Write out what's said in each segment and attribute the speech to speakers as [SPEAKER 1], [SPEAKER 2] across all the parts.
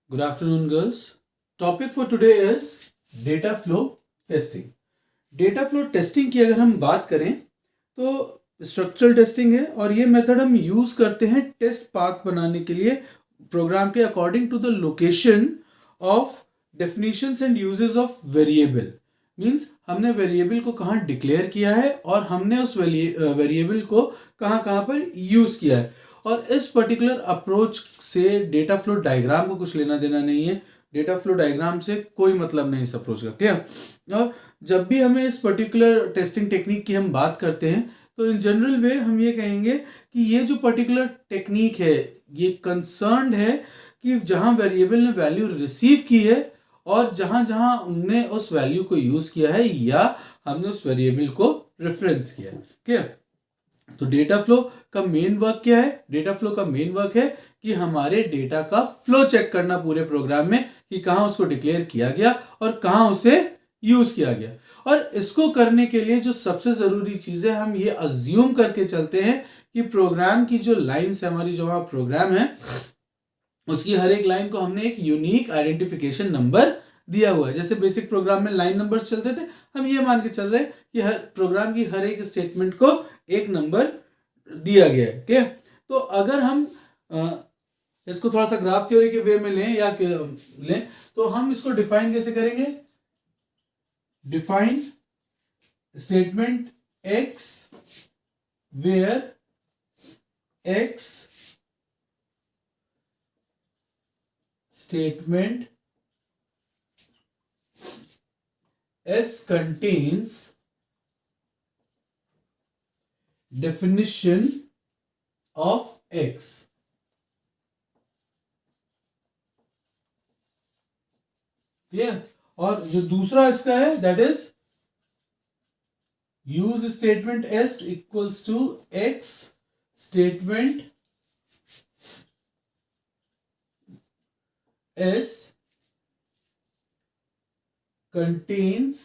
[SPEAKER 1] Good afternoon, girls. Topic for today is data flow testing. Data flow testing की अगर हम बात करें तो स्ट्रक्चरल टेस्टिंग है और ये मेथड हम यूज करते हैं टेस्ट पाथ बनाने के लिए प्रोग्राम के according to the location of definitions and uses of variable. Means हमने वेरिएबल को कहाँ डिक्लेयर किया है और हमने उस वेरिएबल को कहाँ कहाँ पर यूज किया है. और इस पर्टिकुलर अप्रोच से डेटा फ्लो डायग्राम को कुछ लेना देना नहीं है. डेटा फ्लो डायग्राम से कोई मतलब नहीं इस अप्रोच का. क्लियर. और जब भी हमें इस पर्टिकुलर टेस्टिंग टेक्निक की हम बात करते हैं तो इन जनरल वे हम ये कहेंगे कि ये जो पर्टिकुलर टेक्निक है ये कंसर्न्ड है कि जहाँ वेरिएबल ने वैल्यू रिसीव की है और जहाँ जहाँ हमने उस वैल्यू को यूज किया है या हमने उस वेरिएबल को रेफरेंस किया है. क्लियर. तो डेटा फ्लो का मेन वर्क क्या है? डेटा फ्लो का मेन वर्क है कि हमारे डेटा का फ्लो चेक करना पूरे प्रोग्राम में कि कहाँ उसको डिक्लेयर किया गया और कहाँ उसे यूज किया गया. और इसको करने के लिए जो सबसे जरूरी चीज है हम ये अज्यूम करके चलते हैं कि प्रोग्राम की जो लाइन्स है हमारी जो हमारा प्रोग्राम है उसकी हर एक लाइन को हमने एक यूनिक आइडेंटिफिकेशन नंबर दिया हुआ है. जैसे बेसिक प्रोग्राम में लाइन नंबर्स चलते थे हम ये मान के चल रहे हैं कि हर प्रोग्राम की हर एक स्टेटमेंट को एक नंबर दिया गया है. ठीक है. तो अगर हम इसको थोड़ा सा ग्राफ थ्योरी के वे में लें तो हम इसको डिफाइन कैसे करेंगे? Define statement X where X statement S contains definition of X. Clear. और जो दूसरा इसका है that is use statement S equals to X statement S contains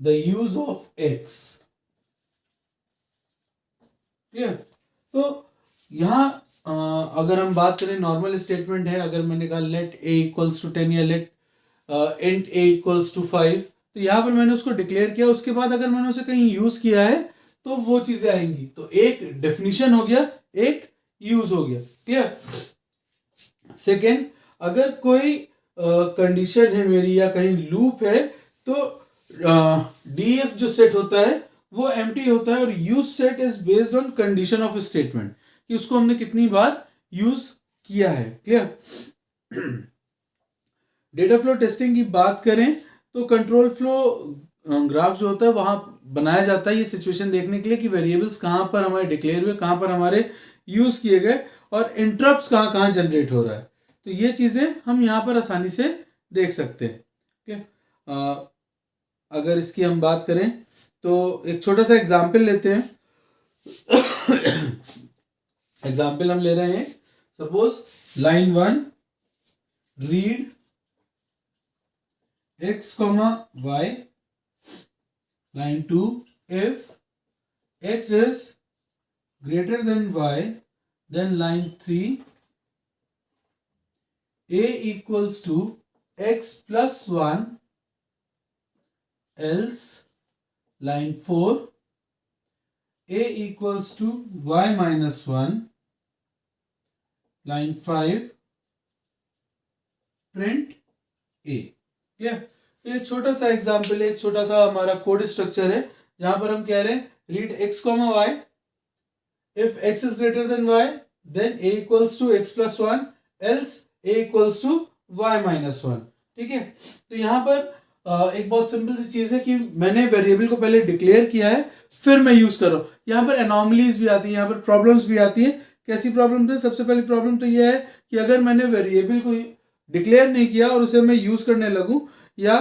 [SPEAKER 1] the use of X. Clear. तो यहां अगर हम बात करें नॉर्मल स्टेटमेंट है, अगर मैंने कहा लेट a इक्वल्स टू 10 या let int a equals to 5 तो यहां पर मैंने उसको डिक्लेयर किया. उसके बाद अगर मैंने उसे कहीं यूज किया है तो वो चीजें आएंगी. तो एक डेफिनेशन हो गया, एक यूज हो गया. क्लियर. सेकेंड, अगर कोई कंडीशन है मेरी या कहीं लूप है तो डीएफ जो सेट होता है वो एम्प्टी होता है और use set is based on condition of statement कि उसको हमने कितनी बार यूज किया है. क्लियर. डेटा फ्लो टेस्टिंग की बात करें तो कंट्रोल फ्लो ग्राफ जो होता है वहां बनाया जाता है ये सिचुएशन देखने के लिए कि वेरिएबल्स कहाँ पर हमारे डिक्लेयर हुए, कहाँ पर हमारे यूज किए गए और इंटरप्ट्स कहाँ कहाँ जनरेट हो रहा है. तो ये चीजें हम यहाँ पर आसानी से देख सकते हैं. ठीक. अगर इसकी हम बात करें तो एक छोटा सा एग्जाम्पल लेते हैं. एग्जाम्पल हम ले रहे हैं. Suppose line 1 read x, y. Line 2, if x is greater than y, then line 3, a equals to x plus 1, else line 4, a equals to y minus 1, line 5, print a. Clear. ये छोटा सा example है, छोटा सा हमारा code structure है जहां पर हम कह रहे हैं read x, y. If x is greater than y then a equals to x plus 1 else a equals to y minus 1. ठीक है. तो यहाँ पर एक बहुत सिंपल सी चीज है कि मैंने वेरिएबल को पहले डिक्लेयर किया है फिर मैं यूज कर रहा हूँ. यहाँ पर एनॉमलीज भी आती है, यहाँ पर प्रॉब्लम्स भी आती है. कैसी प्रॉब्लम है? सबसे पहली प्रॉब्लम तो यह है कि अगर मैंने वेरिएबल को डिक्लेयर नहीं किया और उसे मैं यूज करने लगूं या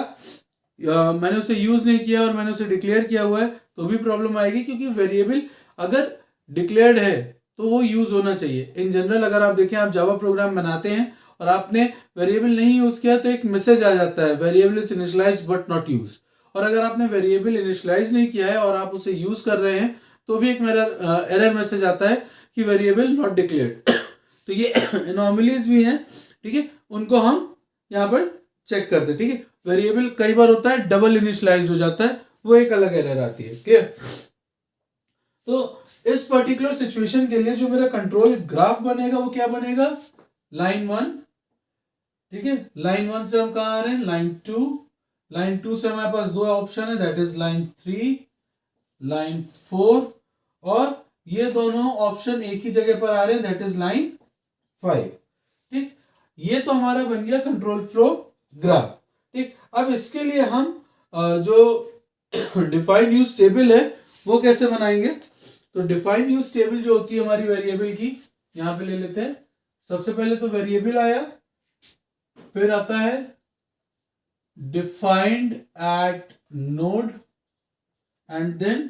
[SPEAKER 1] मैंने उसे यूज नहीं किया और मैंने उसे डिक्लेयर किया हुआ है तो भी प्रॉब्लम आएगी क्योंकि वेरिएबल अगर डिक्लेयर्ड है तो वो यूज होना चाहिए. इन जनरल अगर आप देखें, आप जावा प्रोग्राम बनाते हैं और आपने वेरिएबल नहीं यूज किया तो एक मैसेज आ जाता है variable is initialised but not used. और अगर आपने वेरिएबल इनिशियलाइज नहीं किया है और आप उसे यूज कर रहे हैं तो भी एक मेरा एरर मैसेज आता है कि वेरिएबल नॉट डिक्लेयर्ड। तो ये एनोमलीज भी हैं, ठीक है, उनको हम यहाँ पर चेक करते हैं, ठीक है। वेरिएबल कई बार होता है डबल इनिशियलाइज्ड हो जाता है, वो एक अलग एरर आती है, क्लियर। तो इस पर्टिकुलर सिचुएशन के लिए जो मेरा कंट्रोल ग्राफ बनेगा वो क्या बनेगा, लाइन 1, ठीक है। लाइन 1 से हम कहाँ आ रहे हैं, लाइन 2, लाइन 2 से हमारे पास दो ऑप्शन है, दैट इज लाइन 3, लाइन 4, और ये दोनों ऑप्शन एक ही जगह पर आ रहे हैं, दैट इज लाइन 5, ठीक। ये तो हमारा बन गया कंट्रोल फ्लो ग्राफ, ठीक। अब इसके लिए हम जो डिफाइंड यूज टेबल है वो कैसे बनाएंगे। तो डिफाइंड यूज टेबल जो होती है हमारी वेरिएबल की, यहां पे ले लेते हैं। सबसे पहले तो वेरिएबल आया, फिर आता है defined at node and then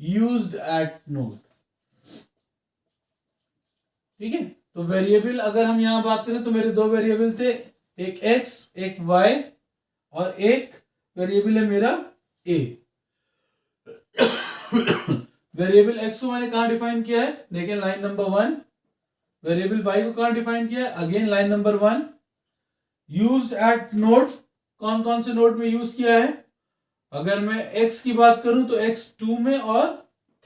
[SPEAKER 1] used at node, ठीक है। तो वेरिएबल अगर हम यहां बात करें तो मेरे दो वेरिएबल थे, एक x एक y, और एक वेरिएबल है मेरा a। वेरिएबल x को मैंने कहां डिफाइन किया है, देखें लाइन नंबर 1। वेरिएबल y को कहां डिफाइन किया है, again line number 1। Used at node, कौन कौन से नोड में यूज किया है, अगर मैं x की बात करूं तो x 2 में और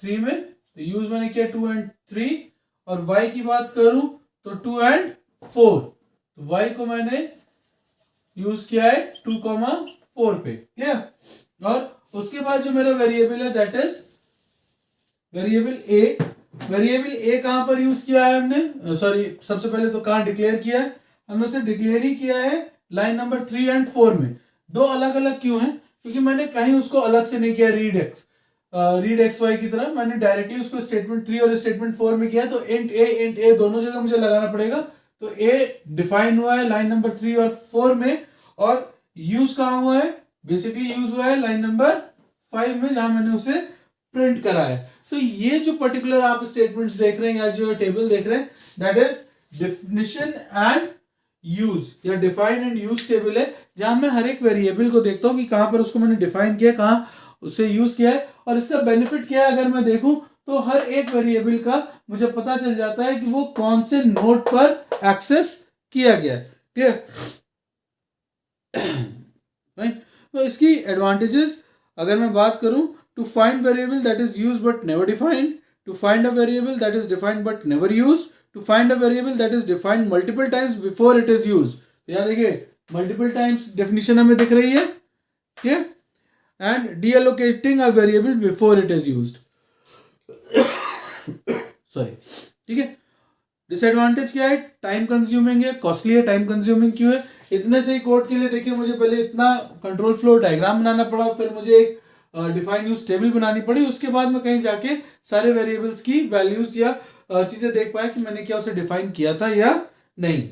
[SPEAKER 1] 3 में, तो यूज मैंने किया 2 एंड 3। और y की बात करूं तो 2 एंड 4, तो y को मैंने यूज किया है 2,4 पे, क्लियर। और उसके बाद जो मेरा वेरिएबल है that is variable a। Variable a कहां पर यूज किया है हमने, सॉरी सबसे पहले तो कहां डिक्लेयर किया है, हमने उसे डिक्लेयर ही किया है लाइन नंबर 3 एंड 4 में। दो अलग अलग क्यों है, क्योंकि मैंने कहीं उसको अलग से नहीं किया रीड एक्स वाई की तरह, मैंने डायरेक्टली उसको स्टेटमेंट 3 और स्टेटमेंट 4 में किया। तो इंट ए दोनों जगह मुझे लगाना पड़ेगा। तो ए डिफाइन हुआ है लाइन नंबर 3 और 4 में, और यूज कहां हुआ है, बेसिकली यूज हुआ है लाइन नंबर 5 में, जहां मैंने उसे प्रिंट करा है। तो ये जो पर्टिकुलर आप स्टेटमेंट्स देख रहे हैं या जो टेबल देख रहे हैं, दैट इज डिफिनिशन एंड यूज या डिफाइन एंड यूज टेबल है, जहां मैं हर एक वेरिएबल को देखता हूं कि कहां पर उसको मैंने डिफाइन किया, कहां उसे यूज किया है, और इसका बेनिफिट क्या है। अगर मैं देखूं तो हर एक वेरिएबल का मुझे पता चल जाता है कि वो कौन से नोड पर एक्सेस किया गया है, क्लियर। तो इसकी एडवांटेजेस अगर मैं बात करूं, to find variable that is used but never defined, to find a variable that is defined but never used, to find a variable that is defined multiple times before it is used. यहां देखिए multiple times definition हमें दिख रही है, ठीक है। And deallocating a variable before it is used, sorry, ठीक है। डिसएडवांटेज क्या है, टाइम कंज्यूमिंग है, कॉस्टली है। टाइम कंज्यूमिंग क्यों है, इतने से ही कोड के लिए देखिए मुझे पहले इतना कंट्रोल फ्लो डायग्राम बनाना पड़ा, फिर मुझे एक डिफाइन यूज टेबल बनानी पड़ी, उसके बाद मैं कहीं जाके सारे वेरिएबल्स की वैल्यूज या चीजें देख पाया कि मैंने क्या उसे डिफाइन किया था या नहीं,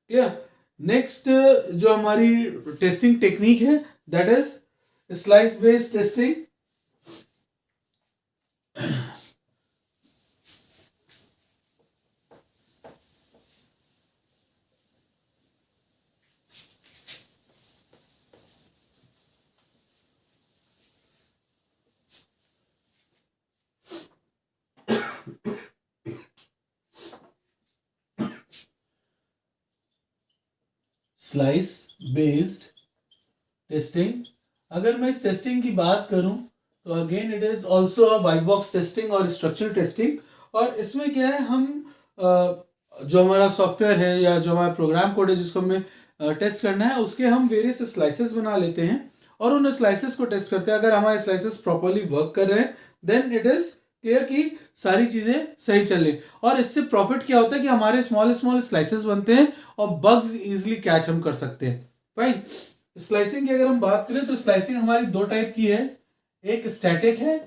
[SPEAKER 1] क्लियर। नेक्स्ट जो हमारी टेस्टिंग टेक्निक है that is slice based testing. Slice based testing, अगर मैं इस टेस्टिंग की बात करूं तो again it is also a white box testing और स्ट्रक्चर टेस्टिंग। और इसमें क्या है, हम जो हमारा सॉफ्टवेयर है या जो हमारा प्रोग्राम कोड है जिसको हमें टेस्ट करना है, उसके हम वेरियस स्लाइसेस बना लेते हैं और उन स्लाइसेस को टेस्ट करते हैं। अगर हमारे स्लाइसेस प्रॉपरली वर्क कर रहे हैं देन इट इज क्लियर कि सारी चीजें सही चल रही। और इससे प्रॉफिट क्या होता है कि हमारे स्मॉल स्मॉल स्लाइसेस बनते हैं और बग्स इजीली कैच हम कर सकते हैं। फाइन, स्लाइसिंग की अगर हम बात करें तो स्लाइसिंग हमारी दो टाइप की है, एक स्टैटिक है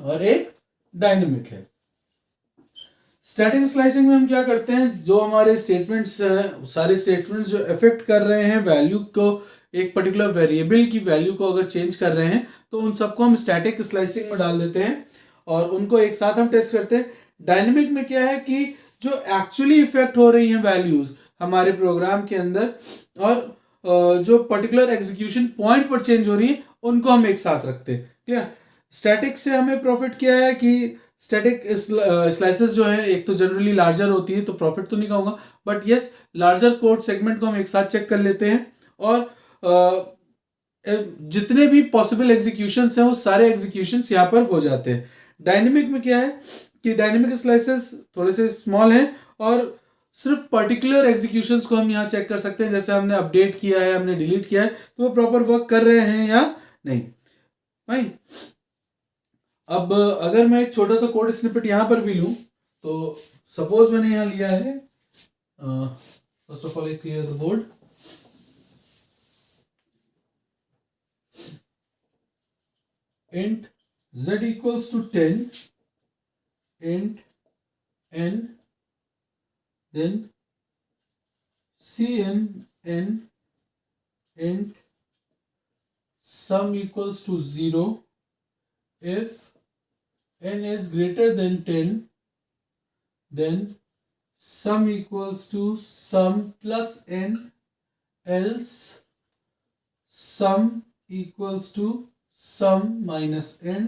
[SPEAKER 1] और एक डायनेमिक है। स्टैटिक स्लाइसिंग में हम क्या करते हैं, जो हमारे स्टेटमेंट्स हैं, सारे स्टेटमेंट्स जो इफेक्ट कर रहे हैं वैल्यू को, एक पर्टिकुलर वेरिएबल की वैल्यू को अगर चेंज कर रहे हैं तो उन सबको हम स्टैटिक स्लाइसिंग में डाल देते हैं और उनको एक साथ हम टेस्ट करते हैं। डायनेमिक में क्या है कि जो एक्चुअली इफेक्ट हो रही हैं वैल्यूज हमारे प्रोग्राम के अंदर और जो पर्टिकुलर एग्जीक्यूशन पॉइंट पर चेंज हो रही है उनको हम एक साथ रखते हैं। क्लियर? स्टैटिक से हमें प्रॉफिट क्या है कि स्टैटिक स्लाइसेस जो है एक तो जनरली लार्जर होती है, तो प्रॉफिट तो नहीं कहूँगा, but yes larger code segment को हम एक साथ चेक कर लेते हैं और जितने भी पॉसिबल एग्जीक्यूशंस हैं वो सारे एग्जीक्यूशंस यहाँ पर हो जाते हैं। डायनेमिक में क्या है कि डायनेमिक स्लाइसेस थोड़े से स्मॉल हैं और सिर्फ पर्टिकुलर एग्जीक्यूशंस को हम यहाँ चेक कर सकते हैं, जैसे हमने अपडेट किया है, हमने डिलीट किया है, तो वो प्रॉपर वर्क कर रहे हैं या नहीं। फाइन। अब अगर मैं एक छोटा सा कोड स्निपेट यहाँ पर भी लूँ, तो सपोज मैंने यहाँ लिया है, first of all I clear the board. int z equals to 10, int n, then cnn, int sum equals to 0 if n is greater than 10, then sum equals to sum plus n, else sum equals to sum minus n,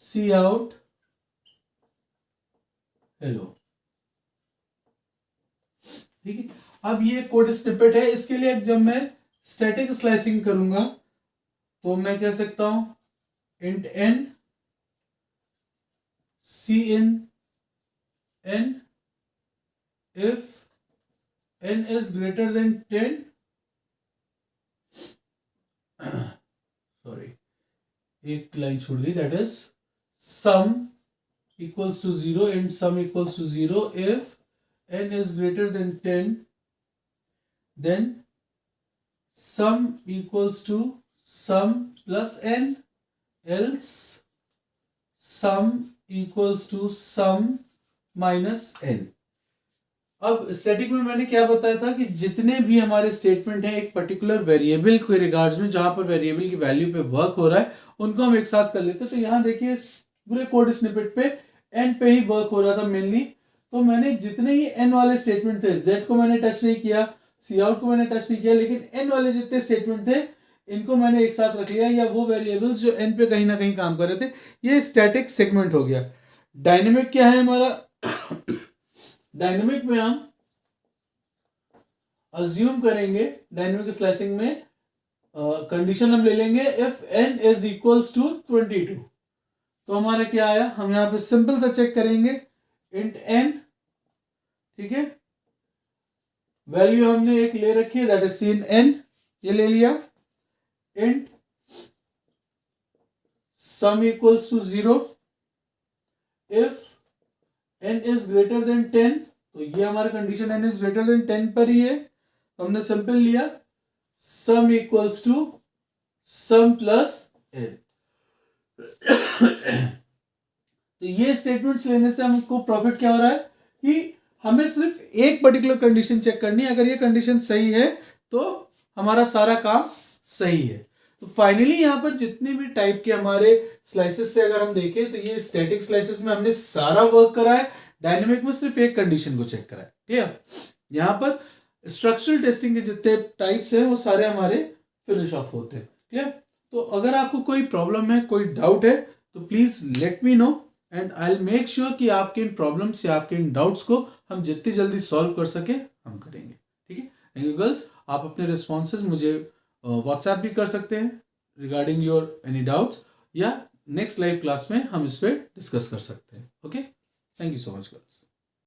[SPEAKER 1] cout hello। ठीक है, अब ये code snippet है। इसके लिए जब मैं static slicing करूंगा तो मैं कह सकता हूं int n cnn if n is greater than 10, sorry एक लाइन छोड़ दी, that is sum equals to 0 and sum equals to 0 if n is greater than 10, then sum equals to sum plus n, else sum equals to sum minus n। अब static में मैंने क्या बताया था कि जितने भी हमारे स्टेटमेंट हैं एक पर्टिकुलर वेरिएबल के रिगार्ड्स में, जहां पर वेरिएबल की वैल्यू पे वर्क हो रहा है, उनको हम एक साथ कर लेते हैं। तो यहाँ देखिए पूरे कोड स्निपेट पे एन पे ही वर्क हो रहा था मेनली, तो मैंने जितने ही एन वाले स्टेटमेंट थे, जेड को मैंने टच नहीं किया, सी आउट को मैंने टच नहीं किया, लेकिन एन वाले जितने स्टेटमेंट थे इनको मैंने एक साथ रख लिया, या वो वेरिएबल्स जो एन पे कहीं ना कहीं काम कर रहे थे। ये स्टैटिक सेगमेंट हो गया। डायनेमिक क्या है हमारा? डायनेमिक में हम अज्यूम करेंगे, डायनेमिक स्लाइसिंग में कंडीशन हम ले लेंगे if n is equals to 22। तो हमारा क्या आया, हम यहां पे सिंपल सा चेक करेंगे int n, ठीक है, वैल्यू हमने एक ले रखी है दैट इज cnn, ये ले लिया। int sum equals to 0 if n is greater than 10, तो ये हमारा condition n is greater than 10 पर ही है, तो हमने सिंपल लिया sum equals to sum plus n। तो ये स्टेटमेंट्स लेने से हमको प्रॉफिट क्या हो रहा है कि हमें सिर्फ एक पर्टिकुलर कंडीशन चेक करनी है, अगर ये कंडीशन सही है तो हमारा सारा काम सही है। तो फाइनली यहाँ पर जितने भी टाइप के हमारे स्लाइसेस थे अगर हम देखें तो ये स्टैटिक स्लाइसेस में हमने सारा वर्क करा है, डायनेमिक में सिर्फ एक कंडीशन को चेक करा है। क्लियर? यहाँ पर स्ट्रक्चरल टेस्टिंग के जितने टाइप्स हैं वो सारे हमारे फिनिश ऑफ होते हैं। क्लियर? तो अगर आपको कोई प्रॉब्लम है, कोई डाउट है, तो please let me know and I will make sure कि आपके इन प्रॉब्लम्स या आपके इन डाउट्स को हम जितनी जल्दी सॉल्व कर सके हम करेंगे। ठीक है? Thank you girls. आप अपने रिस्पॉन्सेज मुझे व्हाट्सएप भी कर सकते हैं रिगार्डिंग योर एनी डाउट्स, या नेक्स्ट लाइव क्लास में हम इस पर डिस्कस कर सकते हैं। Okay, thank you so much girls.